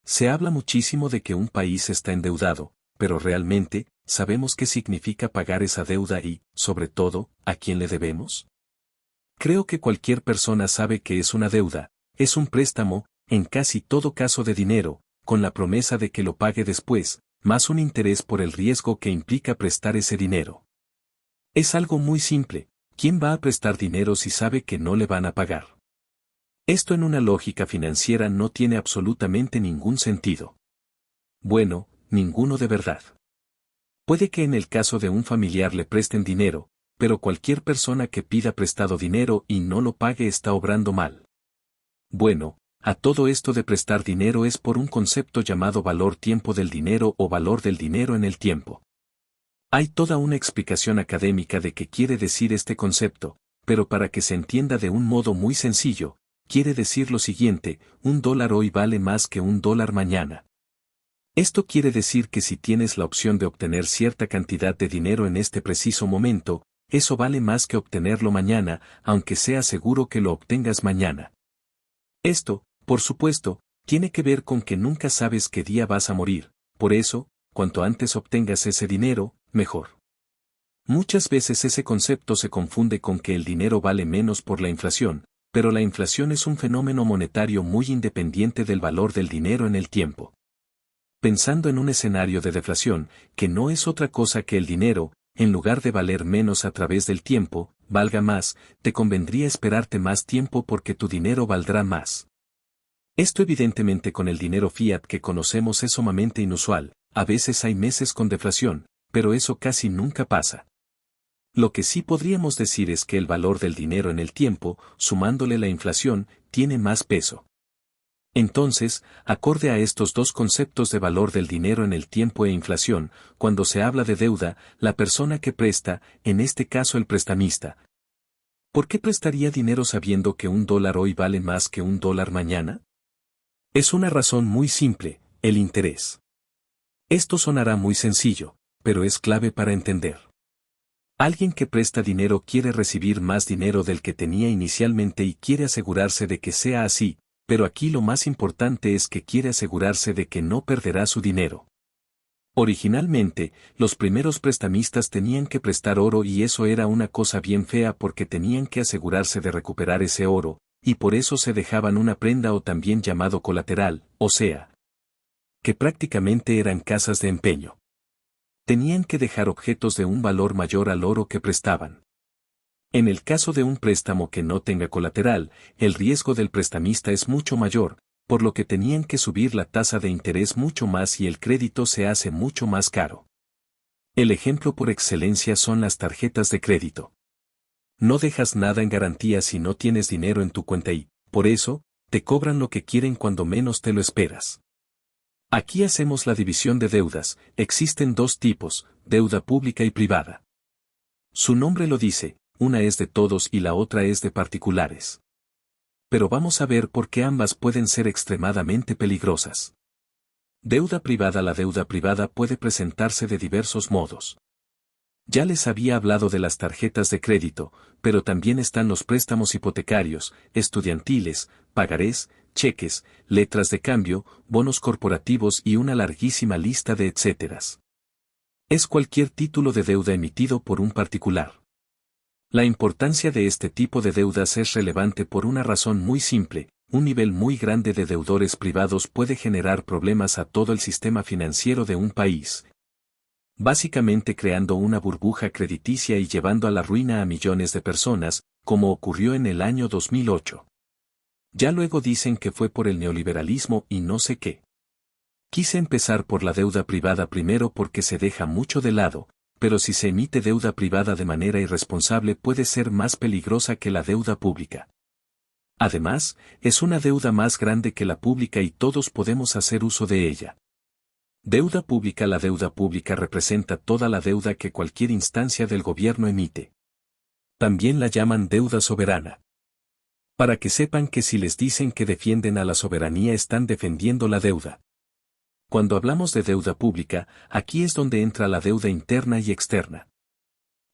Se habla muchísimo de que un país está endeudado, pero realmente, ¿sabemos qué significa pagar esa deuda y, sobre todo, a quién le debemos? Creo que cualquier persona sabe que es una deuda, es un préstamo, en casi todo caso de dinero, con la promesa de que lo pague después, más un interés por el riesgo que implica prestar ese dinero. Es algo muy simple, ¿quién va a prestar dinero si sabe que no le van a pagar? Esto en una lógica financiera no tiene absolutamente ningún sentido. Bueno, ninguno de verdad. Puede que en el caso de un familiar le presten dinero, pero cualquier persona que pida prestado dinero y no lo pague está obrando mal. Bueno, a todo esto de prestar dinero es por un concepto llamado valor tiempo del dinero o valor del dinero en el tiempo. Hay toda una explicación académica de qué quiere decir este concepto, pero para que se entienda de un modo muy sencillo, quiere decir lo siguiente: $1 hoy vale más que $1 mañana. Esto quiere decir que si tienes la opción de obtener cierta cantidad de dinero en este preciso momento, eso vale más que obtenerlo mañana, aunque sea seguro que lo obtengas mañana. Esto, por supuesto, tiene que ver con que nunca sabes qué día vas a morir, por eso, cuanto antes obtengas ese dinero, mejor. Muchas veces ese concepto se confunde con que el dinero vale menos por la inflación, pero la inflación es un fenómeno monetario muy independiente del valor del dinero en el tiempo. Pensando en un escenario de deflación, que no es otra cosa que el dinero, en lugar de valer menos a través del tiempo, valga más, te convendría esperarte más tiempo porque tu dinero valdrá más. Esto evidentemente con el dinero fiat que conocemos es sumamente inusual, a veces hay meses con deflación, pero eso casi nunca pasa. Lo que sí podríamos decir es que el valor del dinero en el tiempo, sumándole la inflación, tiene más peso. Entonces, acorde a estos dos conceptos de valor del dinero en el tiempo e inflación, cuando se habla de deuda, la persona que presta, en este caso el prestamista, ¿por qué prestaría dinero sabiendo que $1 hoy vale más que $1 mañana? Es una razón muy simple: el interés. Esto sonará muy sencillo, pero es clave para entender. Alguien que presta dinero quiere recibir más dinero del que tenía inicialmente y quiere asegurarse de que sea así, pero aquí lo más importante es que quiere asegurarse de que no perderá su dinero. Originalmente, los primeros prestamistas tenían que prestar oro y eso era una cosa bien fea porque tenían que asegurarse de recuperar ese oro, y por eso se dejaban una prenda o también llamado colateral, o sea, que prácticamente eran casas de empeño. Tenían que dejar objetos de un valor mayor al oro que prestaban. En el caso de un préstamo que no tenga colateral, el riesgo del prestamista es mucho mayor, por lo que tenían que subir la tasa de interés mucho más y el crédito se hace mucho más caro. El ejemplo por excelencia son las tarjetas de crédito. No dejas nada en garantía si no tienes dinero en tu cuenta y, por eso, te cobran lo que quieren cuando menos te lo esperas. Aquí hacemos la división de deudas: existen dos tipos, deuda pública y privada. Su nombre lo dice, una es de todos y la otra es de particulares. Pero vamos a ver por qué ambas pueden ser extremadamente peligrosas. Deuda privada: la deuda privada puede presentarse de diversos modos. Ya les había hablado de las tarjetas de crédito, pero también están los préstamos hipotecarios, estudiantiles, pagarés, cheques, letras de cambio, bonos corporativos y una larguísima lista de etcéteras. Es cualquier título de deuda emitido por un particular. La importancia de este tipo de deudas es relevante por una razón muy simple: un nivel muy grande de deudores privados puede generar problemas a todo el sistema financiero de un país, básicamente creando una burbuja crediticia y llevando a la ruina a millones de personas, como ocurrió en el año 2008. Ya luego dicen que fue por el neoliberalismo y no sé qué. Quise empezar por la deuda privada primero porque se deja mucho de lado, pero si se emite deuda privada de manera irresponsable puede ser más peligrosa que la deuda pública. Además, es una deuda más grande que la pública y todos podemos hacer uso de ella. Deuda pública: la deuda pública representa toda la deuda que cualquier instancia del gobierno emite. También la llaman deuda soberana. Para que sepan que si les dicen que defienden a la soberanía están defendiendo la deuda. Cuando hablamos de deuda pública, aquí es donde entra la deuda interna y externa.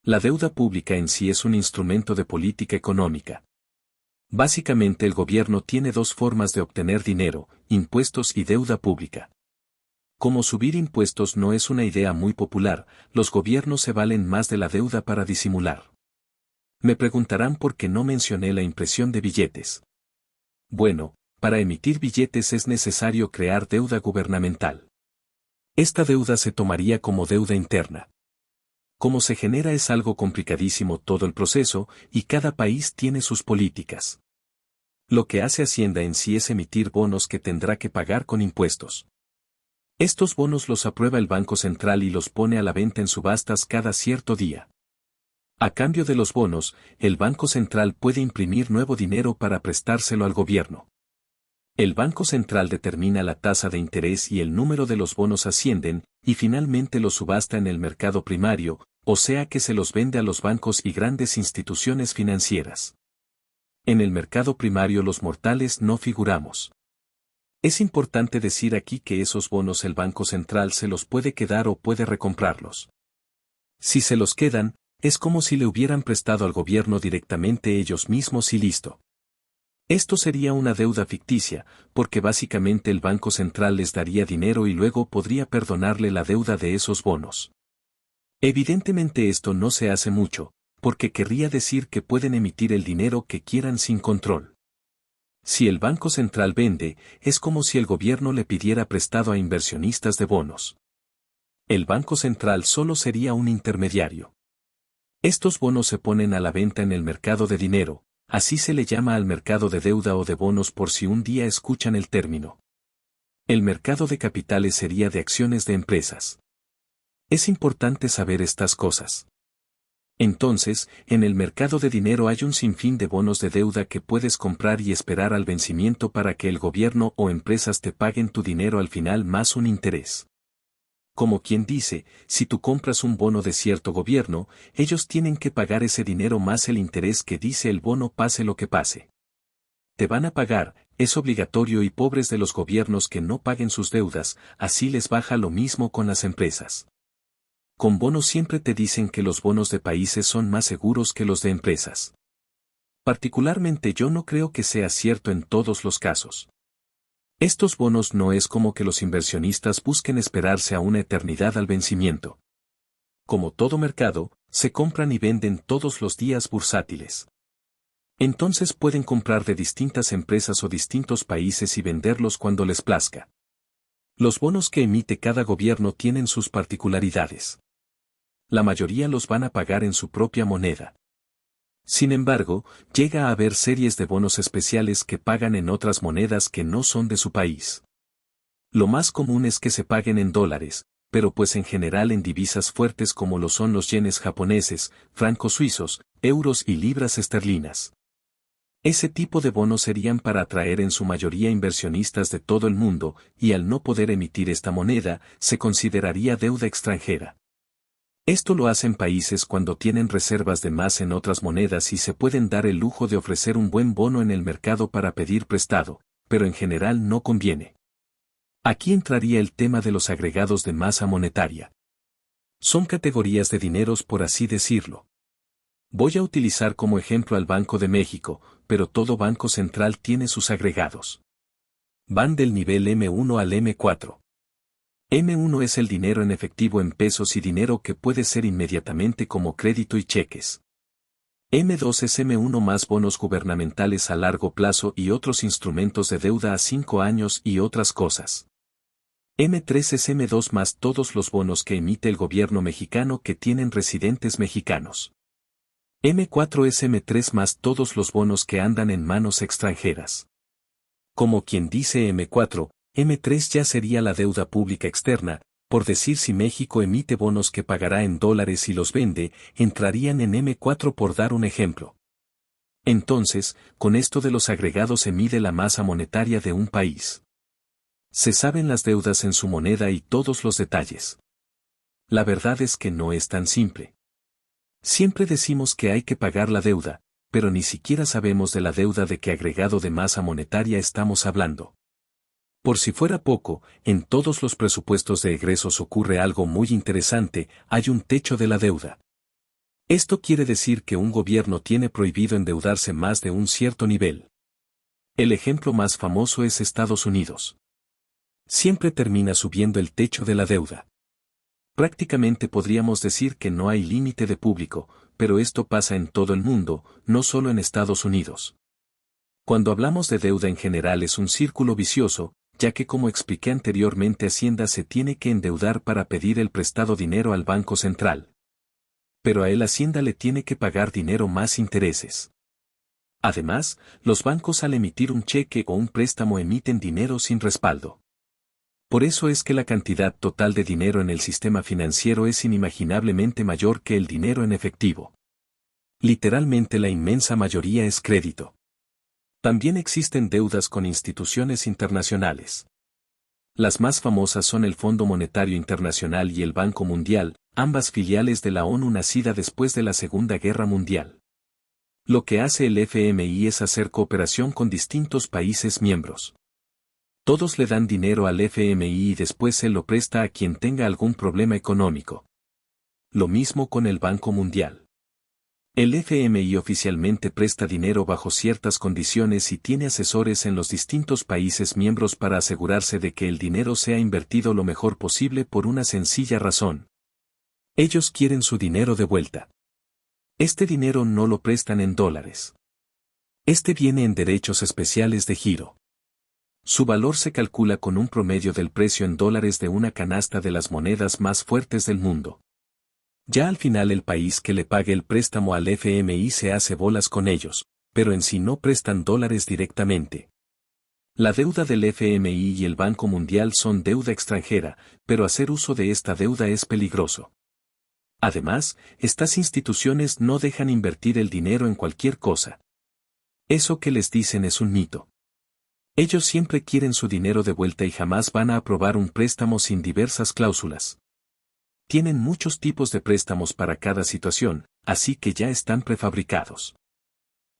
La deuda pública en sí es un instrumento de política económica. Básicamente el gobierno tiene dos formas de obtener dinero, impuestos y deuda pública. Como subir impuestos no es una idea muy popular, los gobiernos se valen más de la deuda para disimular. Me preguntarán por qué no mencioné la impresión de billetes. Bueno, para emitir billetes es necesario crear deuda gubernamental. Esta deuda se tomaría como deuda interna. Cómo se genera es algo complicadísimo todo el proceso, y cada país tiene sus políticas. Lo que hace Hacienda en sí es emitir bonos que tendrá que pagar con impuestos. Estos bonos los aprueba el Banco Central y los pone a la venta en subastas cada cierto día. A cambio de los bonos, el Banco Central puede imprimir nuevo dinero para prestárselo al gobierno. El Banco Central determina la tasa de interés y el número de los bonos ascienden, y finalmente los subasta en el mercado primario, o sea que se los vende a los bancos y grandes instituciones financieras. En el mercado primario los mortales no figuramos. Es importante decir aquí que esos bonos el Banco Central se los puede quedar o puede recomprarlos. Si se los quedan, es como si le hubieran prestado al gobierno directamente ellos mismos y listo. Esto sería una deuda ficticia, porque básicamente el Banco Central les daría dinero y luego podría perdonarle la deuda de esos bonos. Evidentemente esto no se hace mucho, porque querría decir que pueden emitir el dinero que quieran sin control. Si el Banco Central vende, es como si el gobierno le pidiera prestado a inversionistas de bonos. El Banco Central solo sería un intermediario. Estos bonos se ponen a la venta en el mercado de dinero, así se le llama al mercado de deuda o de bonos por si un día escuchan el término. El mercado de capitales sería de acciones de empresas. Es importante saber estas cosas. Entonces, en el mercado de dinero hay un sinfín de bonos de deuda que puedes comprar y esperar al vencimiento para que el gobierno o empresas te paguen tu dinero al final más un interés. Como quien dice, si tú compras un bono de cierto gobierno, ellos tienen que pagar ese dinero más el interés que dice el bono pase lo que pase. Te van a pagar, es obligatorio y pobres de los gobiernos que no paguen sus deudas, así les baja lo mismo con las empresas. Con bonos siempre te dicen que los bonos de países son más seguros que los de empresas. Particularmente yo no creo que sea cierto en todos los casos. Estos bonos no es como que los inversionistas busquen esperarse a una eternidad al vencimiento. Como todo mercado, se compran y venden todos los días bursátiles. Entonces pueden comprar de distintas empresas o distintos países y venderlos cuando les plazca. Los bonos que emite cada gobierno tienen sus particularidades. La mayoría los van a pagar en su propia moneda. Sin embargo, llega a haber series de bonos especiales que pagan en otras monedas que no son de su país. Lo más común es que se paguen en dólares, pero pues en general en divisas fuertes como lo son los yenes japoneses, francos suizos, euros y libras esterlinas. Ese tipo de bonos serían para atraer en su mayoría inversionistas de todo el mundo, y al no poder emitir esta moneda, se consideraría deuda extranjera. Esto lo hacen países cuando tienen reservas de más en otras monedas y se pueden dar el lujo de ofrecer un buen bono en el mercado para pedir prestado, pero en general no conviene. Aquí entraría el tema de los agregados de masa monetaria. Son categorías de dineros por así decirlo. Voy a utilizar como ejemplo al Banco de México, pero todo banco central tiene sus agregados. Van del nivel M1 al M4. M1 es el dinero en efectivo en pesos y dinero que puede ser inmediatamente como crédito y cheques. M2 es M1 más bonos gubernamentales a largo plazo y otros instrumentos de deuda a 5 años y otras cosas. M3 es M2 más todos los bonos que emite el gobierno mexicano que tienen residentes mexicanos. M4 es M3 más todos los bonos que andan en manos extranjeras. Como quien dice M4, M3 ya sería la deuda pública externa, por decir si México emite bonos que pagará en dólares y los vende, entrarían en M4 por dar un ejemplo. Entonces, con esto de los agregados se mide la masa monetaria de un país. Se saben las deudas en su moneda y todos los detalles. La verdad es que no es tan simple. Siempre decimos que hay que pagar la deuda, pero ni siquiera sabemos de la deuda de qué agregado de masa monetaria estamos hablando. Por si fuera poco, en todos los presupuestos de egresos ocurre algo muy interesante, hay un techo de la deuda. Esto quiere decir que un gobierno tiene prohibido endeudarse más de un cierto nivel. El ejemplo más famoso es Estados Unidos. Siempre termina subiendo el techo de la deuda. Prácticamente podríamos decir que no hay límite de público, pero esto pasa en todo el mundo, no solo en Estados Unidos. Cuando hablamos de deuda en general es un círculo vicioso, ya que como expliqué anteriormente Hacienda se tiene que endeudar para pedir el prestado dinero al Banco Central. Pero a él Hacienda le tiene que pagar dinero más intereses. Además, los bancos al emitir un cheque o un préstamo emiten dinero sin respaldo. Por eso es que la cantidad total de dinero en el sistema financiero es inimaginablemente mayor que el dinero en efectivo. Literalmente la inmensa mayoría es crédito. También existen deudas con instituciones internacionales. Las más famosas son el Fondo Monetario Internacional y el Banco Mundial, ambas filiales de la ONU nacida después de la Segunda Guerra Mundial. Lo que hace el FMI es hacer cooperación con distintos países miembros. Todos le dan dinero al FMI y después se lo presta a quien tenga algún problema económico. Lo mismo con el Banco Mundial. El FMI oficialmente presta dinero bajo ciertas condiciones y tiene asesores en los distintos países miembros para asegurarse de que el dinero sea invertido lo mejor posible por una sencilla razón. Ellos quieren su dinero de vuelta. Este dinero no lo prestan en dólares. Este viene en derechos especiales de giro. Su valor se calcula con un promedio del precio en dólares de una canasta de las monedas más fuertes del mundo. Ya al final el país que le pague el préstamo al FMI se hace bolas con ellos, pero en sí no prestan dólares directamente. La deuda del FMI y el Banco Mundial son deuda extranjera, pero hacer uso de esta deuda es peligroso. Además, estas instituciones no dejan invertir el dinero en cualquier cosa. Eso que les dicen es un mito. Ellos siempre quieren su dinero de vuelta y jamás van a aprobar un préstamo sin diversas cláusulas. Tienen muchos tipos de préstamos para cada situación, así que ya están prefabricados.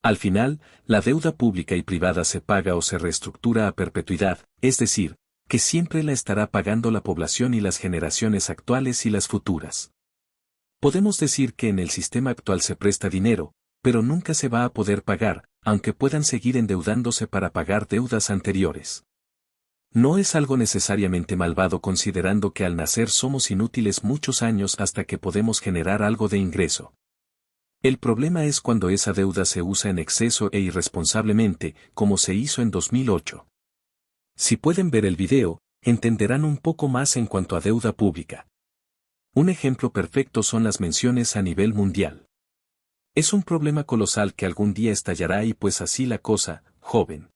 Al final, la deuda pública y privada se paga o se reestructura a perpetuidad, es decir, que siempre la estará pagando la población y las generaciones actuales y las futuras. Podemos decir que en el sistema actual se presta dinero, pero nunca se va a poder pagar, aunque puedan seguir endeudándose para pagar deudas anteriores. No es algo necesariamente malvado considerando que al nacer somos inútiles muchos años hasta que podemos generar algo de ingreso. El problema es cuando esa deuda se usa en exceso e irresponsablemente, como se hizo en 2008. Si pueden ver el video, entenderán un poco más en cuanto a deuda pública. Un ejemplo perfecto son las menciones a nivel mundial. Es un problema colosal que algún día estallará y pues así la cosa, joven.